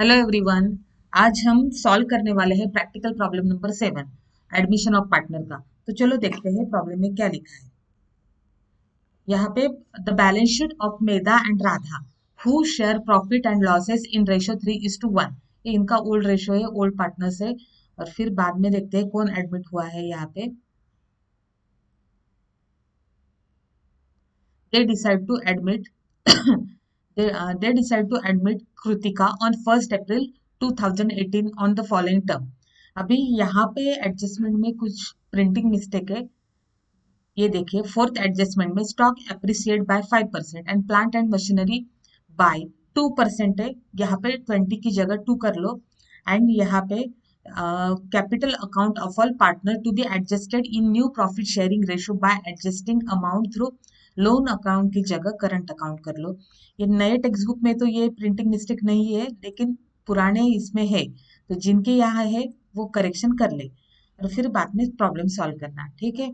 Hello everyone. आज हम solve करने वाले हैं practical problem number 7, admission of partner का। तो चलो देखते हैं प्रॉब्लम में क्या लिखा है। यहाँ पे the balance sheet of Medha and Radha who share profit and losses in ratio 3:1। ये इनका ओल्ड रेशियो है, ओल्ड पार्टनर्स है। और फिर बाद में देखते हैं कौन एडमिट हुआ है। यहाँ पे they decide to admit they decide to admit Kritika on 1st April 2018 on the following term। अभी यहाँ पे एडजस्टमेंट में कुछ प्रिंटिंग मिस्टेक है। ये देखिए, फोर्थ एडजस्टमेंट में stock appreciate by 5% and plant and machinery by 2% है। यहाँ पे 20 की जगह 2 कर लो। एंड यहाँ पे capital account of all partner to be adjusted in new profit sharing ratio by adjusting amount through loan account की जगह करंट अकाउंट कर लो। ये नए टेक्स्ट बुक में तो ये प्रिंटिंग मिस्टेक नहीं है, लेकिन पुराने इसमें है। तो जिनके यहाँ है वो करेक्शन कर ले और फिर बाद में प्रॉब्लम सॉल्व करना। ठीक है।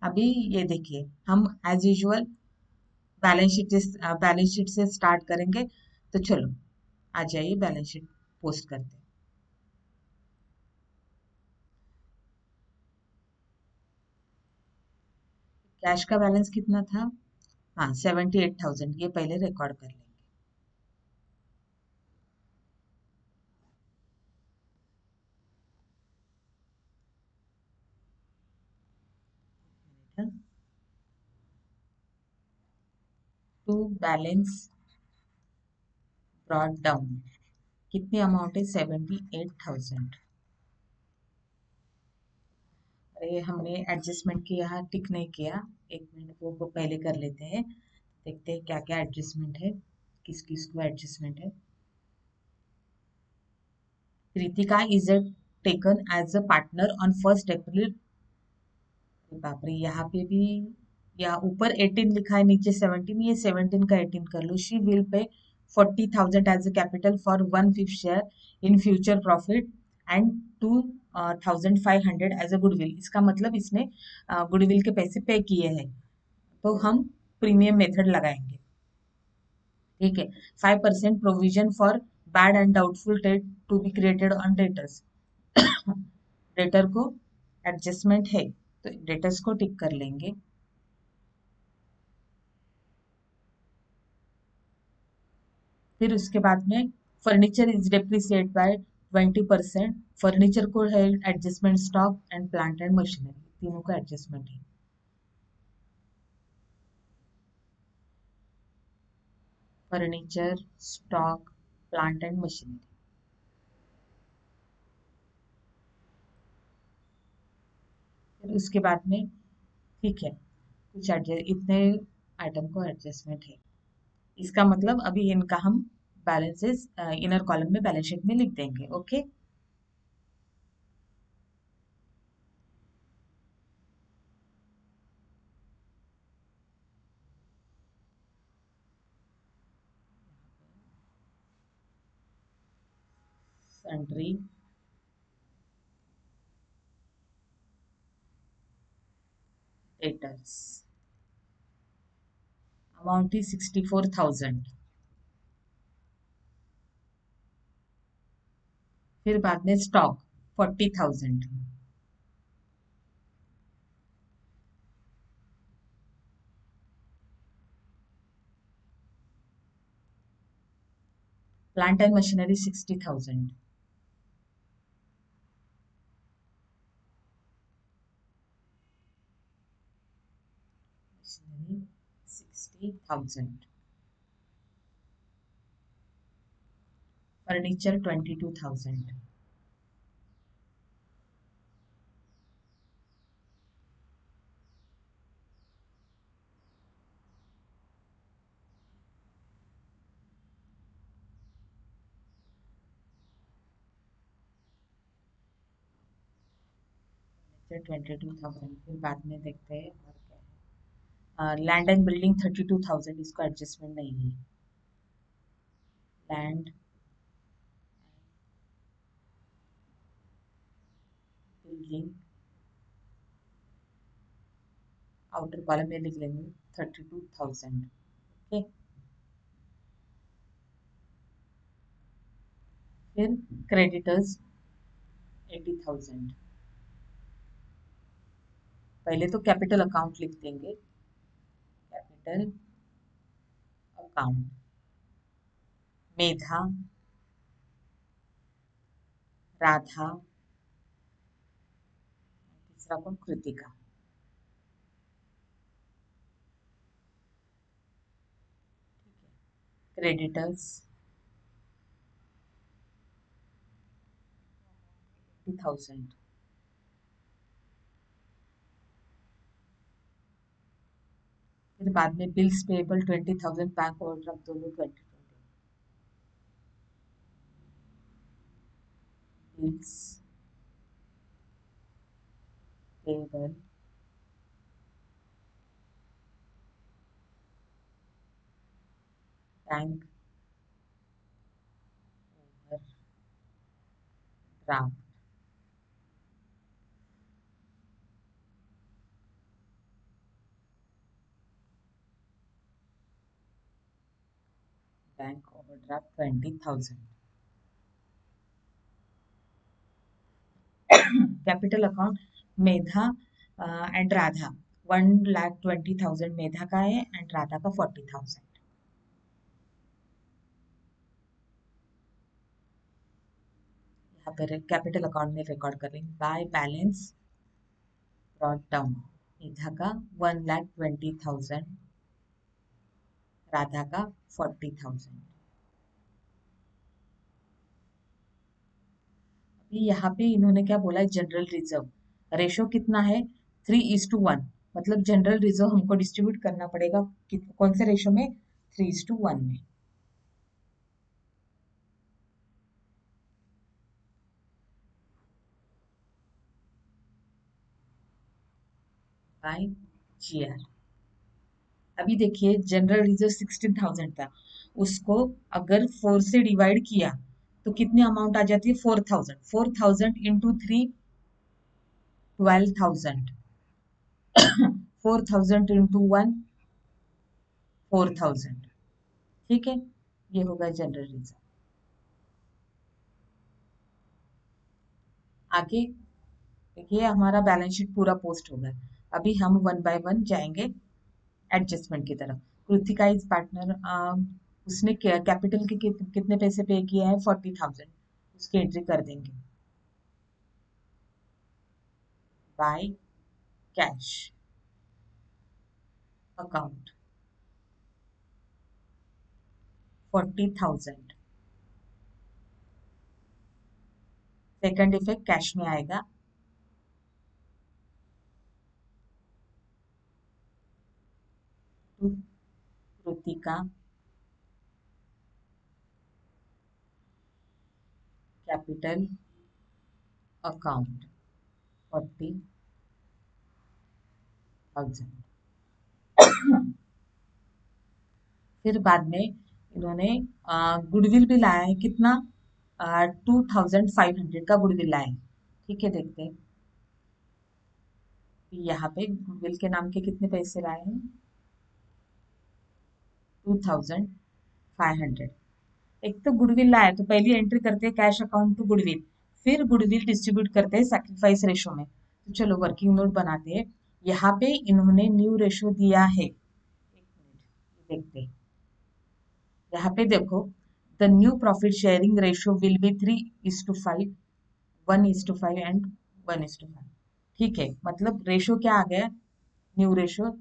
अभी ये देखिए, हम एज यूजुअल बैलेंस शीट से स्टार्ट करेंगे। तो चलो आ जाइए, बैलेंस शीट पोस्ट करते हैं। कैश का बैलेंस कितना था? हाँ, 78,000। ये पहले रिकॉर्ड कर लेंगे। टू बैलेंस ब्रॉट डाउन कितनी अमाउंट है? 78,000। अरे हमने एडजस्टमेंट की यहाँ टिक नहीं किया। एक मिनट, वो पहले कर लेते हैं। देखते हैं क्या क्या एडजस्टमेंट है, किस किस को एडजस्टमेंट है। Kritika is taken as a partner on 1st April। बाप रे, यहाँ पे भी या ऊपर 18 लिखा है, नीचे 17। ये 17 का 18 कर लो। She will pay 40,000 as a capital for 1/5 share in future profit and 2,500 as a goodwill. इसका मतलब इसने गुडविल के पैसे पे किए हैं, तो हम प्रीमियम मेथड लगाएंगे। ठीक है। 5% provision for bad and doubtful trade to be created on debtors. Debtor को एडजस्टमेंट है, तो डेटर्स को टिक कर लेंगे। फिर उसके बाद में furniture is depreciate by 20%। Furniture को है adjustment, stock and plant and machinery, तीनों का एडजस्टमेंट है। Furniture, stock, plant and machinery. फिर उसके बाद में ठीक है, कुछ एडजस्ट, इतने आइटम को एडजस्टमेंट है। इसका मतलब अभी इनका हम बैलेंसेस इनर कॉलम में बैलेंस शीट में लिख देंगे। Okay. Sundry, debtors, amount is 64,000। फिर बाद में stock 40,000। Plant and machinery 60,000। Machinery 60,000। Furniture 22,000। Furniture 22,000। फिर बाद में देखते हैं और क्या है। लैंड एंड बिल्डिंग 32,000, इसको एडजस्टमेंट नहीं है। लैंड बिल्डिंग आउटर कॉलम में लिख लेंगे 32,000। ओके। फिर क्रेडिटर्स 80,000। पहले तो कैपिटल अकाउंट लिख देंगे, कैपिटल अकाउंट मेधा, राधा, तीसरा कौन, कृतिका। क्रेडिटर्स 80,000। फिर बाद में बिल्स पेएबल 20,000, बैंक ओवरड्राफ्ट दोनों 2020। Bills payable bank overdraft bank overdraft 20,000। Capital account Medha and Radha 1,20,000 मेधा का है एंड राधा का 40,000। यहाँ पर कैपिटल अकाउंट में रिकॉर्ड करेंगे बाय बैलेंस ब्रॉट डाउन, मेधा का 1,20,000, राधा का 40,000। अभी यहाँ पे इन्होंने क्या बोला है, जनरल रिजर्व रेशो कितना है, 3:1। मतलब जनरल रिजर्व हमको डिस्ट्रीब्यूट करना पड़ेगा कौन से रेशो में, 3:1 में। By GR. अभी देखिए जनरल रिजर्व 16,000 था, उसको अगर 4 से डिवाइड किया तो कितनी अमाउंट आ जाती है, 4,000। 4,000 इंटू 3 12,000। 4,000 इंटू 1 4,000। ठीक है, ये होगा जनरल रिजर्व। आगे देखिए हमारा बैलेंस शीट पूरा पोस्ट होगा। अभी हम वन बाय वन जाएंगे एडजस्टमेंट की तरफ। कृतिका इज पार्टनर, उसने कैपिटल के कितने पैसे पे किया है, 40,000, उसकी एंट्री कर देंगे by cash account 40,000। Second effect cash में आएगा, टू कृतिका कैपिटल अकाउंट 40,000। फिर बाद में इन्होंने गुडविल भी लाया है, कितना, 2,500 का गुडविल लाए हैं। ठीक है, देखते हैं यहाँ पे गुडविल के नाम के कितने पैसे लाए हैं, 2,500। एक तो गुडविल लाए तो पहली एंट्री करते हैं कैश अकाउंट टू गुडविल, फिर गुडविल डिस्ट्रीब्यूट करते हैं सैक्रिफाइस रेशो में। तो चलो वर्किंग नोट बनाते हैं। यहाँ पे इन्होंने न्यू रेशो दिया है, एक मिनट देखते हैं। यहाँ पे देखो, the new profit sharing ratio will be 3:5, 1:5 and 1:5। ठीक है, मतलब रेशो क्या आ गया, न्यू रेशो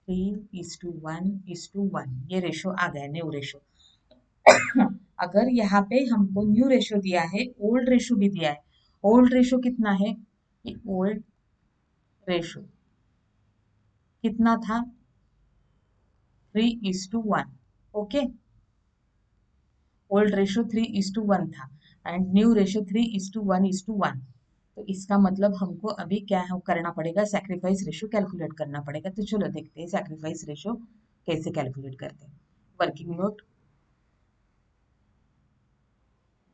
3:1:1, ये रेशो आ गया न्यू रेशो। अगर यहाँ पे हमको न्यू रेशो दिया है, ओल्ड रेशो भी दिया है, ओल्ड रेशो कितना है, ओल्ड रेशो कितना था, 3:1। ओके, ओल्ड रेशो 3:1 था एंड न्यू रेशो 3:1:1। तो इसका मतलब हमको अभी क्या करना पड़ेगा, सैक्रिफाइस रेशो कैलकुलेट करना पड़ेगा। तो चलो देखते हैं सैक्रिफाइस रेशो कैसे कैलकुलेट करते हैं। Working note,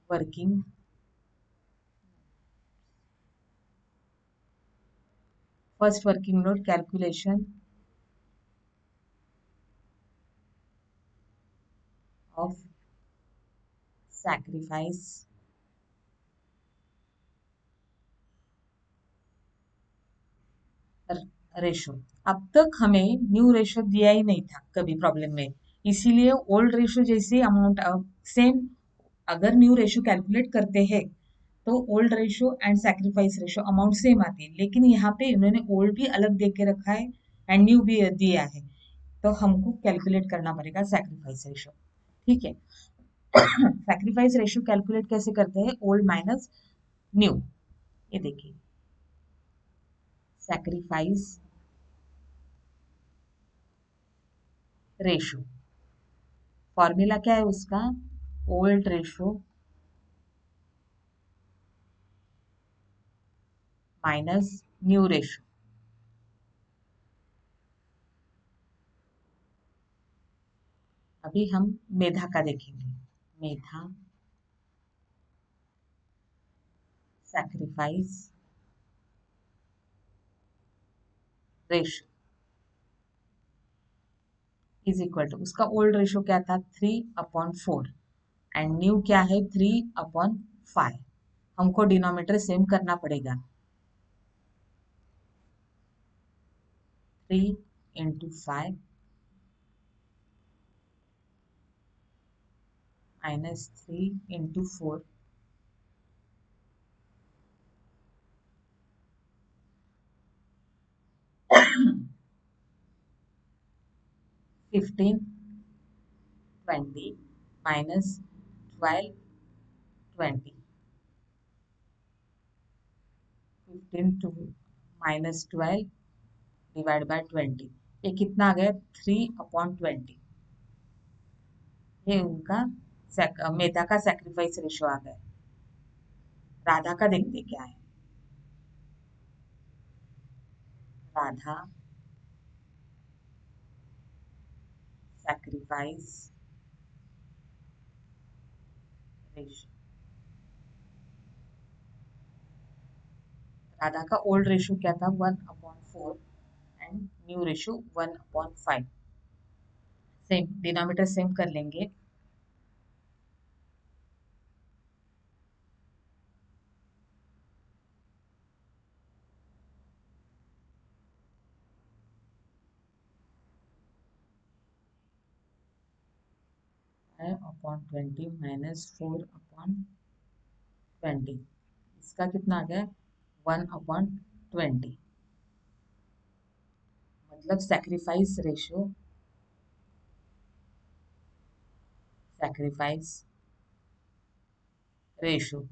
working first working note, calculation of sacrifice ratio. अब तक हमें न्यू रेशो दिया ही नहीं था कभी प्रॉब्लम में, इसीलिए ओल्ड रेशो जैसी अमाउंट सेम। अगर न्यू रेशो कैलकुलेट करते हैं तो old ratio and sacrifice ratio amount same आती है, लेकिन यहाँ पे इन्होंने ओल्ड भी अलग दे के रखा है एंड न्यू भी दिया है, तो हमको कैलकुलेट करना पड़ेगा सैक्रिफाइस रेशो। ठीक है। सैक्रिफाइस रेशो कैलकुलेट कैसे करते हैं? Old minus new. ये देखिए, सैक्रिफाइस रेशो फॉर्मूला क्या है उसका? Old ratio minus new ratio. अभी हम मेधा का देखेंगे। Medha sacrifice ratio is equal to, उसका ओल्ड रेशो क्या था? 3/4 एंड न्यू क्या है? 3/5। हमको डिनोमिनेटर सेम करना पड़ेगा। 3 × 5 minus 3 × 4 15 20 minus 12 20। 15 to minus 12 divide by 20, ये कितना आ गया? 3/20। ये उनका मेधा का सैक्रिफाइस रेशो आ गया। राधा का देखते क्या है। Radha sacrifice ratio. राधा का ओल्ड रेशो क्या था? 1/4 and new ratio 1/5। Same denominator same कर लेंगे। 5/20 माइनस 4/20, इसका कितना आ गया? 1/20। मतलब सैक्रिफाइस रेशो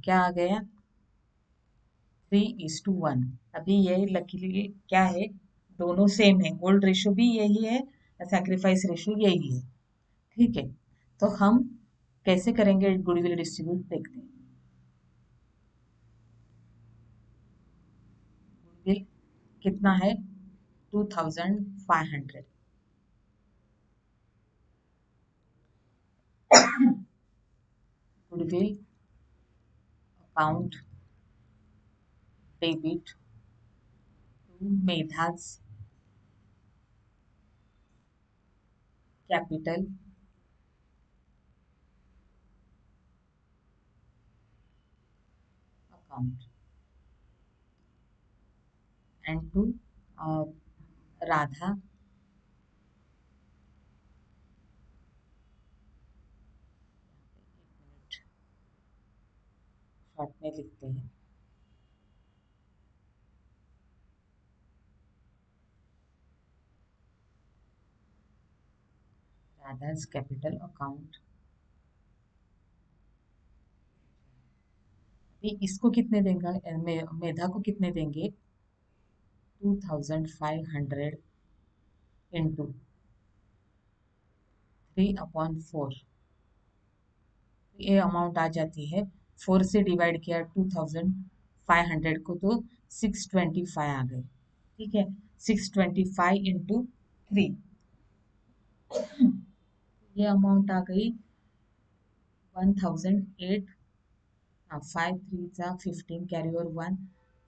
क्या आ गया? 3:1। अभी ये लकीली क्या है? दोनों सेम है, ओल्ड रेशो भी यही है, सैक्रिफाइस रेशो यही है। ठीक है। तो हम कैसे करेंगे गुडविल डिस्ट्रीब्यूट देखते हैं। गुडविल कितना है? 2500। Goodwill account debit to Medha's capital account and to Radha short में लिखते हैं, राधा's कैपिटल अकाउंट। इसको कितने देंगे? मेधा को कितने देंगे? 2500 इंटू 3/4। ये अमाउंट आ जाती है, 4 से डिवाइड किया 2500 को तो 625 आ गए। ठीक है। 625 इंटू 3, ये अमाउंट आ गई 1008। हाँ, 5 3 15 कैरी ओवर 1,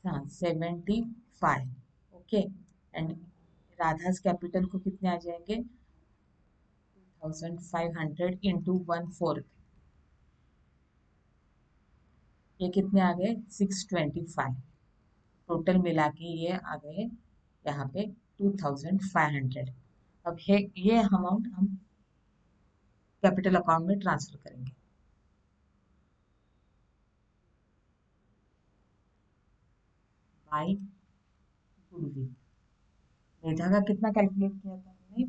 हाँ 75। ओके। एंड राधास कैपिटल को कितने आ जाएंगे? 2500 इंटू 1/4। ये कितने आ गए 625। टोटल मिला के ये आ गए यहाँ पे 2500। अब ये अमाउंट हम कैपिटल अकाउंट में ट्रांसफर करेंगे। By goodwill. मेधा का कितना कैलकुलेट किया था हमने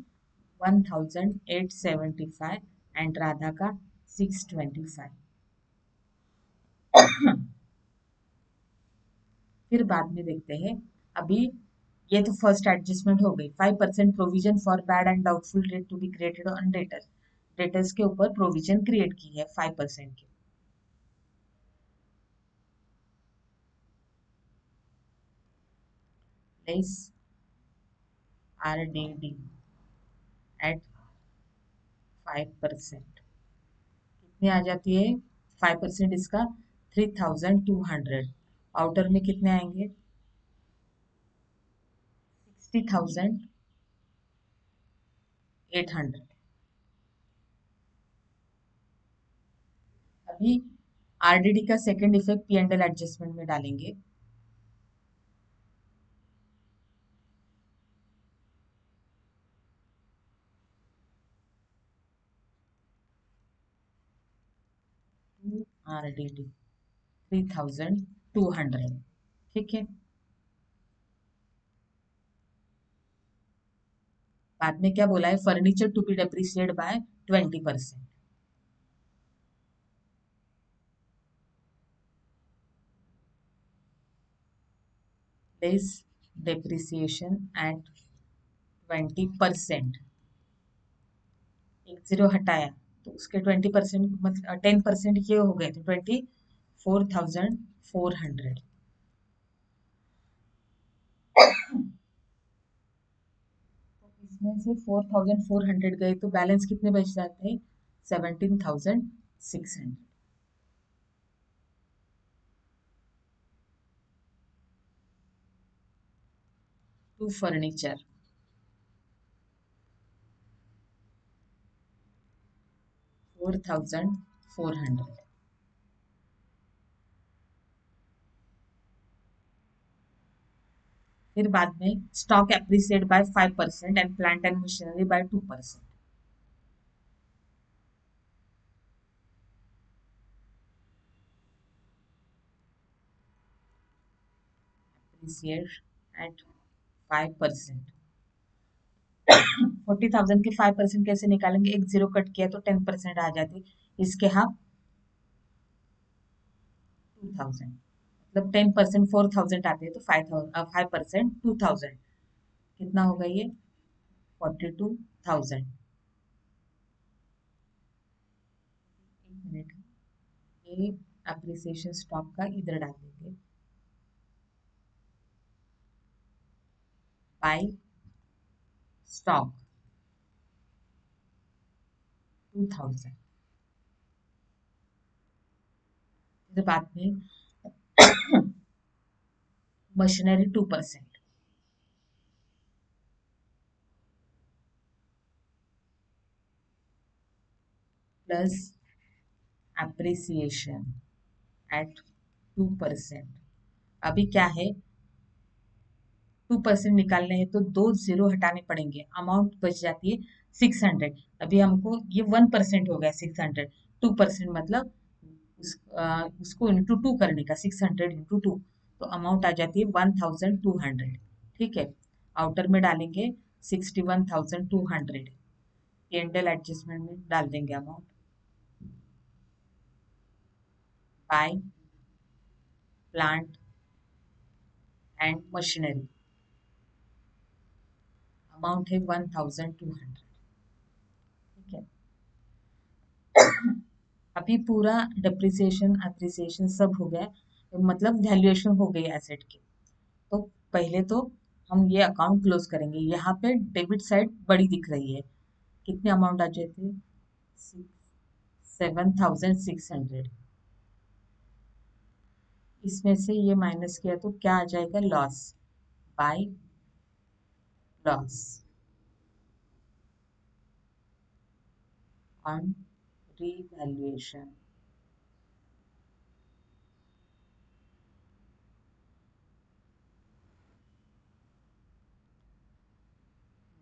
1875 एंड राधा का 625। फिर बाद में देखते हैं। अभी ये तो फर्स्ट एडजस्टमेंट हो गई। 5% provision for bad and doubtful debt to be created on debtors. Debtors के ऊपर प्रोविजन क्रिएट की है 5% की। Less RDD at 5%। कितनी आ जाती है 5% इसका 3200। आउटर में कितने आएंगे 60,800। अभी RDD का सेकंड इफेक्ट P&L एडजस्टमेंट में डालेंगे। RDD 3200। ठीक है। बाद में क्या बोला है furniture to be depreciate by 20%। Less depreciation at 20%। एक जीरो हटाया तो उसके 20% मतलब 10% ये हो गए थे 24,400। तो इसमें से 4,400 गए तो बैलेंस कितने बच जाते हैं 17,600। To furniture 4,400। फिर बाद में stock appreciate by 5% and plant and machinery by 2%। Appreciate at 5%। 40,000 के 5% कैसे निकालेंगे एक जीरो कट किया तो 10% आ जाती। इसके हाफ 2,000 मतलब 10% 4,000 आते हैं तो 5% 2,000 कितना होगा ये 42,000। एक मिनट ये अप्रिसिएशन स्टॉक का इधर डाल देंगे बाय स्टॉक 2,000। फिर बाद में मशीनरी 2% प्लस एप्रिसिएशन एट 2%। अभी क्या है 2% निकालने हैं तो दो जीरो हटाने पड़ेंगे अमाउंट बच जाती है 600। अभी हमको ये 1% हो गया 600। 2% मतलब उसको इंटू टू करने का 600 इंटू टू तो अमाउंट आ जाती है 1,200। ठीक है। आउटर में डालेंगे 61,200। P&L एडजस्टमेंट में डाल देंगे amount by plant and machinery. Amount है 1,200। ठीक है। अभी पूरा डिप्रिसिएशन अप्रिसिएशन सब हो गया मतलब वैल्यूएशन हो गई एसेट की। तो पहले तो हम ये अकाउंट क्लोज करेंगे। यहाँ पे डेबिट साइड बड़ी दिख रही है। कितने अमाउंट आ जाती है 7,600। इसमें से ये माइनस किया तो क्या आ जाएगा loss by loss on revaluation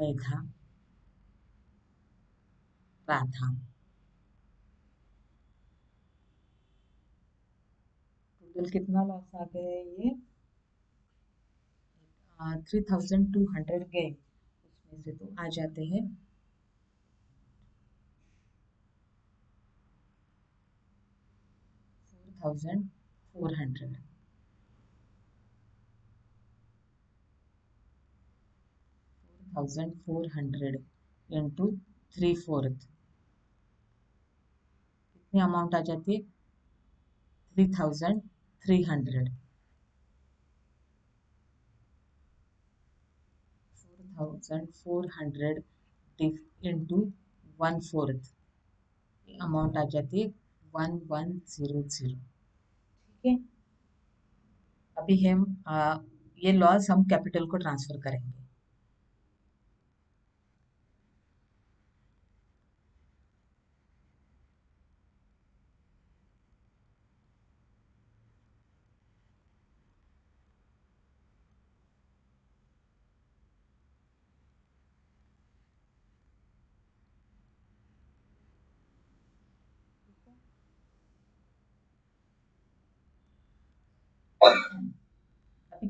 Medha, Radha. Total कितना लॉस आ गया है ये? 3200 गए, उसमें से तो आ जाते हैं 4400। 4400 इंटू 3/4 कितनी अमाउंट आ जाती है? 3300। 4400 इंटू 1/4 अमाउंट आ जाती है 1100। ठीक है, अभी हम ये लॉस हम कैपिटल को ट्रांसफर करेंगे।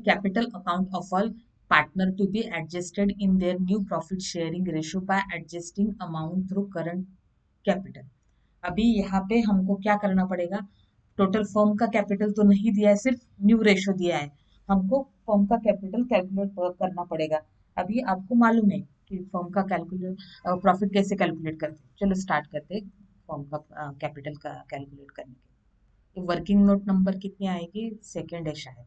Capital account of all partner to be adjusted in their new profit sharing ratio by adjusting amount through current capital। अभी यहाँ पे हमको क्या करना पड़ेगा? टोटल फर्म का कैपिटल तो नहीं दिया है, सिर्फ न्यू रेशो दिया है। हमको फर्म का कैपिटल कैलकुलेट करना पड़ेगा। अभी आपको मालूम है कि फर्म का कैलकुलेट प्रॉफिट कैसे कैलकुलेट करते हैं। चलो स्टार्ट करते हैं फर्म का कैपिटल का कैलकुलेट करने के। वर्किंग नोट नंबर कितनी आएगी? सेकेंड है शायद।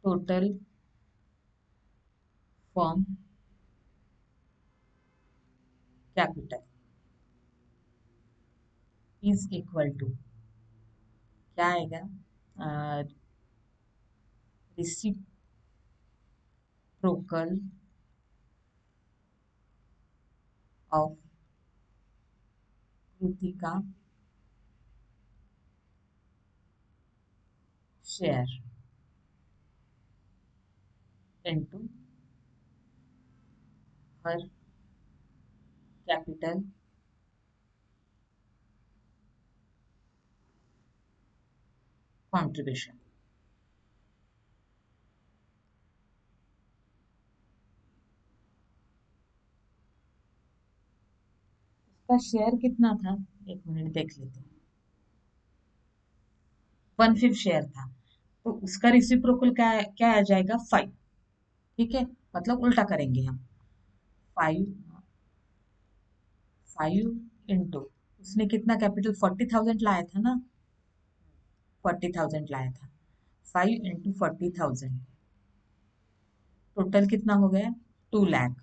Total firm capital is equal to क्या आएगा? Reciprocal of Kritika share into her capital contribution. इसका शेयर कितना था? एक मिनट देख लेते हैं। 1/5 शेयर था, तो उसका रिसिप्रोकल क्या आ जाएगा? 5। ठीक है, मतलब उल्टा करेंगे हम। 5 5 इंटू उसने कितना कैपिटल 40,000 लाया था ना? 40,000 लाया था। 5 इंटू 40,000 टोटल कितना हो गया? 2 लाख।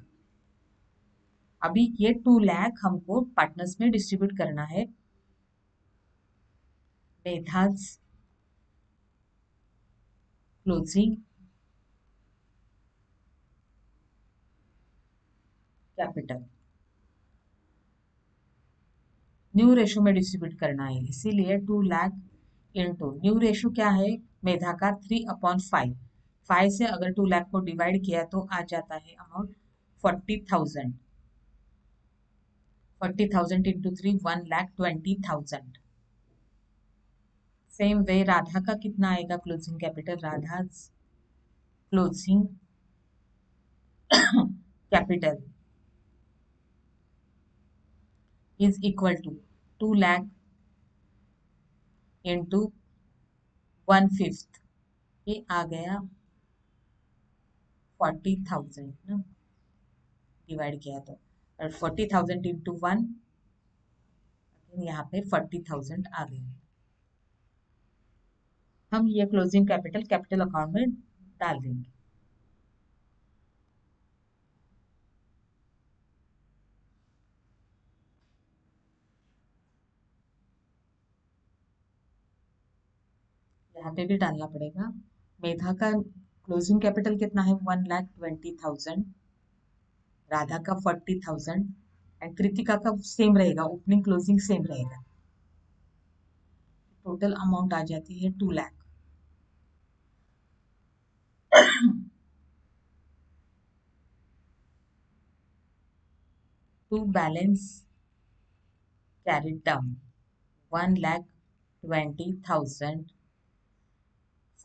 अभी ये 2 लाख हमको पार्टनर्स में डिस्ट्रीब्यूट करना है। मेधाज क्लोजिंग कैपिटल न्यू रेशो में डिस्ट्रीब्यूट करना है, इसीलिए 2 लाख इंटू न्यू रेशो क्या है? मेधा का 3/5। 5 से अगर 2 लाख को डिवाइड किया तो आ जाता है amount 40,000। 40,000 into 3 1,20,000। Same way Radha का कितना आएगा closing capital? Radha closing capital is equal to 2 lakh into 1/5। ये आ गया 40,000 ना, डिवाइड किया तो। और 40,000 इंटू 1, यहाँ पे 40,000 आ गए। हम ये क्लोजिंग कैपिटल कैपिटल अकाउंट में डाल देंगे। यहाँ पे भी डालना पड़ेगा। मेधा का क्लोजिंग कैपिटल कितना है? 1,20,000 राधा का 40,000 एंड कृतिका का सेम रहेगा, ओपनिंग क्लोजिंग सेम रहेगा। टोटल अमाउंट आ जाती है 2 lakh. To balance carried down 1,20,000,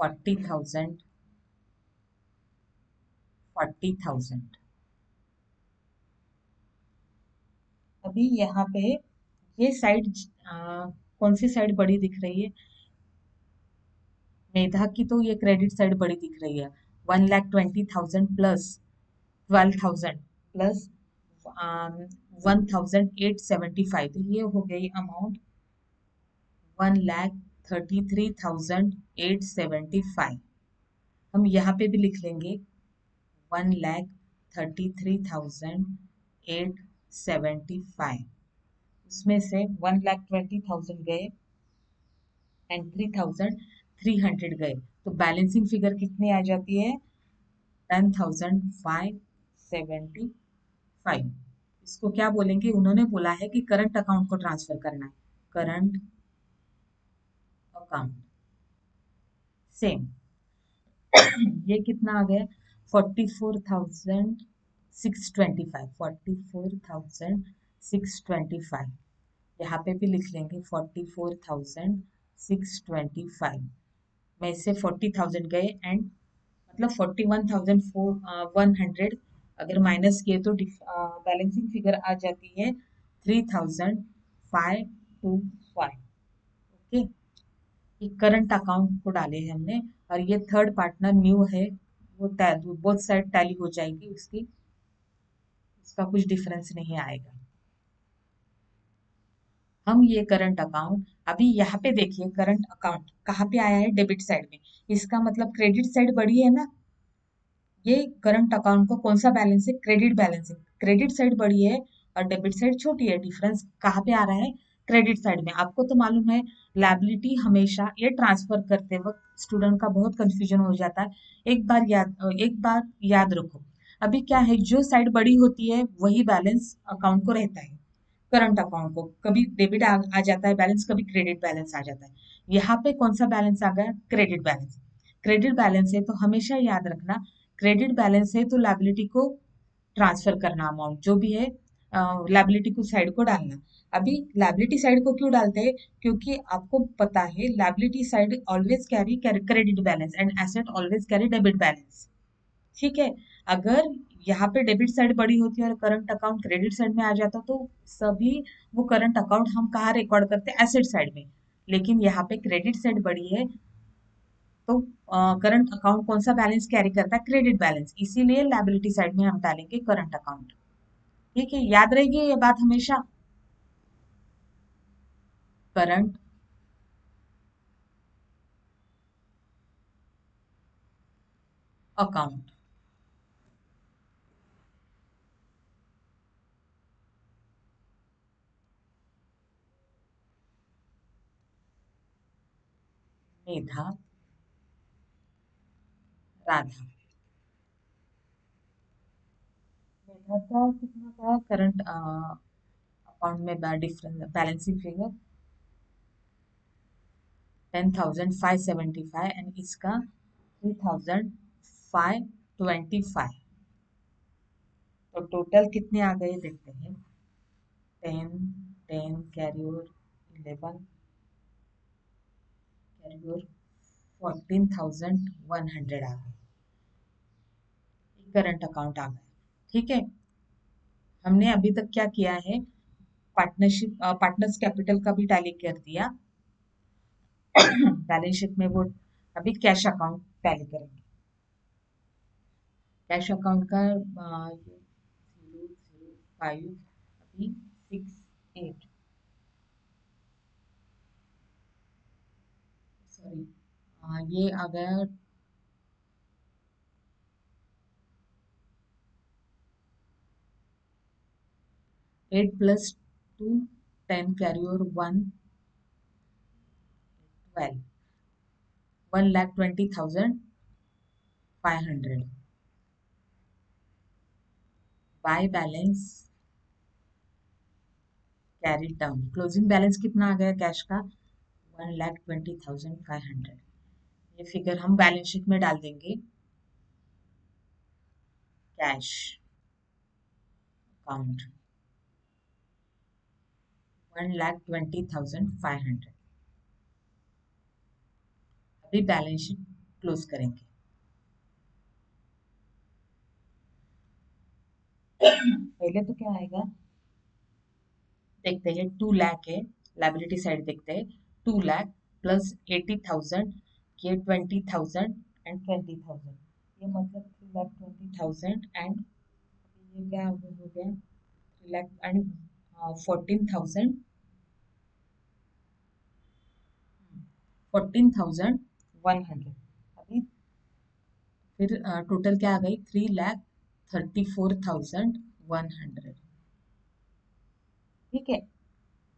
40,000, 40,000। अभी यहाँ पे ये साइड कौन सी साइड बड़ी दिख रही है? मेधा की तो ये क्रेडिट साइड बड़ी दिख रही है। 1,20,000 प्लस 12,000 प्लस 1,875, तो ये हो गई अमाउंट 1,33,875। हम यहाँ पे भी लिख लेंगे 1,33,875। उसमें से 1,20,000 गए एंड 3,300 गए, तो बैलेंसिंग फिगर कितनी आ जाती है? 10,575। इसको क्या बोलेंगे? उन्होंने बोला है कि करंट अकाउंट को ट्रांसफर करना है, करंट अकाउंट। सेम ये कितना आ गया? 44,625, 44,625। यहाँ पे भी लिख लेंगे 44,625 में से 40,000 गए एंड मतलब 41,100 अगर माइनस किए तो बैलेंसिंग फिगर आ जाती है 3,525। ओके, ये करंट अकाउंट को डाले हैं हमने, और ये थर्ड पार्टनर न्यू है, वो बोथ साइड टैली हो जाएगी उसकी, उसका कुछ डिफरेंस नहीं आएगा। हम ये करंट अकाउंट अभी यहाँ पे देखिए, करंट अकाउंट कहाँ पे आया है? डेबिट साइड में। इसका मतलब क्रेडिट साइड बड़ी है ना। ये करंट अकाउंट को कौन सा बैलेंस है? क्रेडिट बैलेंस है। क्रेडिट साइड बड़ी है और डेबिट साइड छोटी है। डिफरेंस कहाँ पे आ रहा है? क्रेडिट साइड में। आपको तो मालूम है लायबिलिटी हमेशा, ये ट्रांसफर करते वक्त स्टूडेंट का बहुत कंफ्यूजन हो जाता है। एक बार याद रखो, अभी क्या है, जो साइड बड़ी होती है वही बैलेंस अकाउंट को रहता है। करंट अकाउंट को कभी डेबिट आ जाता है बैलेंस, कभी क्रेडिट बैलेंस आ जाता है। यहाँ पे कौन सा बैलेंस आ गया? Credit balance. क्रेडिट बैलेंस है तो हमेशा याद रखना, क्रेडिट बैलेंस है तो लायबिलिटी को ट्रांसफर करना, अमाउंट जो भी है लायबिलिटी को साइड को डालना। अभी लायबिलिटी साइड को क्यों डालते हैं? क्योंकि आपको पता है liability side always carry credit balance and asset always carry debit balance. ठीक है, अगर यहाँ पे डेबिट साइड बड़ी होती है और करंट अकाउंट क्रेडिट साइड में आ जाता तो सभी वो करंट अकाउंट हम कहाँ रिकॉर्ड करते हैं? एसेट साइड में। लेकिन यहाँ पे क्रेडिट साइड बड़ी है तो करंट अकाउंट कौन सा बैलेंस कैरी करता है? क्रेडिट बैलेंस, इसीलिए लायबिलिटी साइड में हम डालेंगे करंट अकाउंट। ठीक है, याद रहेगी ये बात हमेशा, करंट अकाउंट। मेधा, राधा। मेधा का कितना था करंट अकाउंट में? डिफरेंस बैलेंसिंग फिगर 10,575 एंड इसका 3,525। तो टोटल कितने आ गए देखते हैं। 10, 10 कैरी ओवर 11 कैरी ओवर 14,100 आ गए, करंट अकाउंट आ गए। ठीक है, हमने अभी तक क्या किया है? पार्टनर्स कैपिटल का भी टैली कर दिया। बैलेंस शीट में वो अभी कैश अकाउंट टैली करेंगे। कैश अकाउंट का 005 अभी 68, सॉरी ये आ गया 8 plus 2 10 carry over 112 1,20,500 by balance carry down, closing balance कितना आ गया कैश का 1,20,500। ये फिगर हम बैलेंस शीट में डाल देंगे, कैश अकाउंट 1,20,500। अभी बैलेंस शीट क्लोज करेंगे। पहले तो क्या आएगा देखते हैं, 2 लाख है, लाइबिलिटी साइड देखते हैं, 2 लाख प्लस 80,000, ये 20,000 एंड 20,000, ये मतलब 3,20,000 एंड ये क्या हो गया 3 लाख एंड 14,000, 14,100। अभी फिर टोटल क्या आ गई 3,34,100। ठीक है,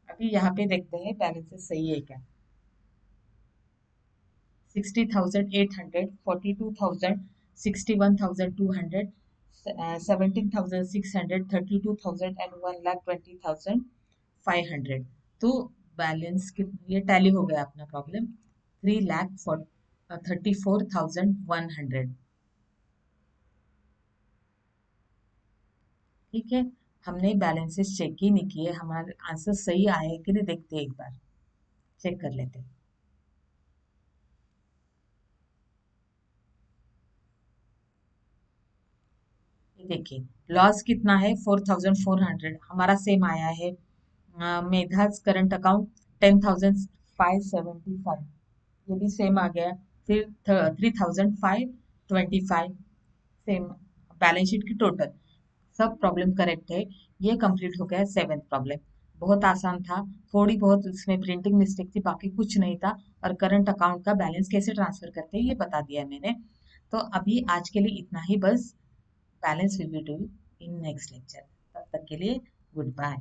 अभी यहाँ पे देखते हैं बैलेंसेस सही है क्या। 60,800, 42,000, 61,200, 17,600, 32,000 एंड 1,20,500। तो बैलेंस ये टैली हो गया अपना प्रॉब्लम 3,34,100। ठीक है, हमने बैलेंसेस चेक ही नहीं किए, हमारे आंसर सही आए कि नहीं देखते हैं, एक बार चेक कर लेते हैं। देखिए लॉस कितना है 4,400, हमारा सेम आया है। मेधा's करंट अकाउंट 10,575, ये भी सेम आ गया। फिर 3,525 सेम, बैलेंस शीट की टोटल सब प्रॉब्लम करेक्ट है। ये कंप्लीट हो गया 7th प्रॉब्लम, बहुत आसान था, थोड़ी बहुत उसमें प्रिंटिंग मिस्टेक थी, बाकी कुछ नहीं था। और करंट अकाउंट का बैलेंस कैसे ट्रांसफर करते हैं ये बता दिया मैंने। तो अभी आज के लिए इतना ही बस, balance will be do in next lecture. तब तक के लिए गुड बाय।